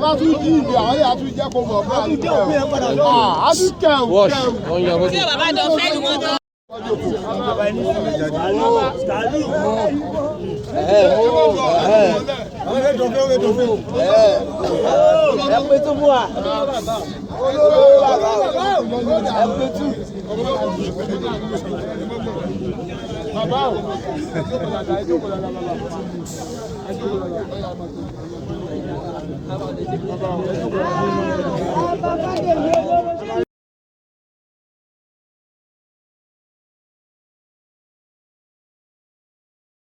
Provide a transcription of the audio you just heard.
Láti jí ìdí àwọn yà tún jẹ́ kó mọ̀ fún àdúgbò àdúgbò Tí bàbá jọ fẹ́ ni wọ́n tán. Ẹ pé tó mú wa. Ẹ pé tú. Bàbá o. Bàbá o.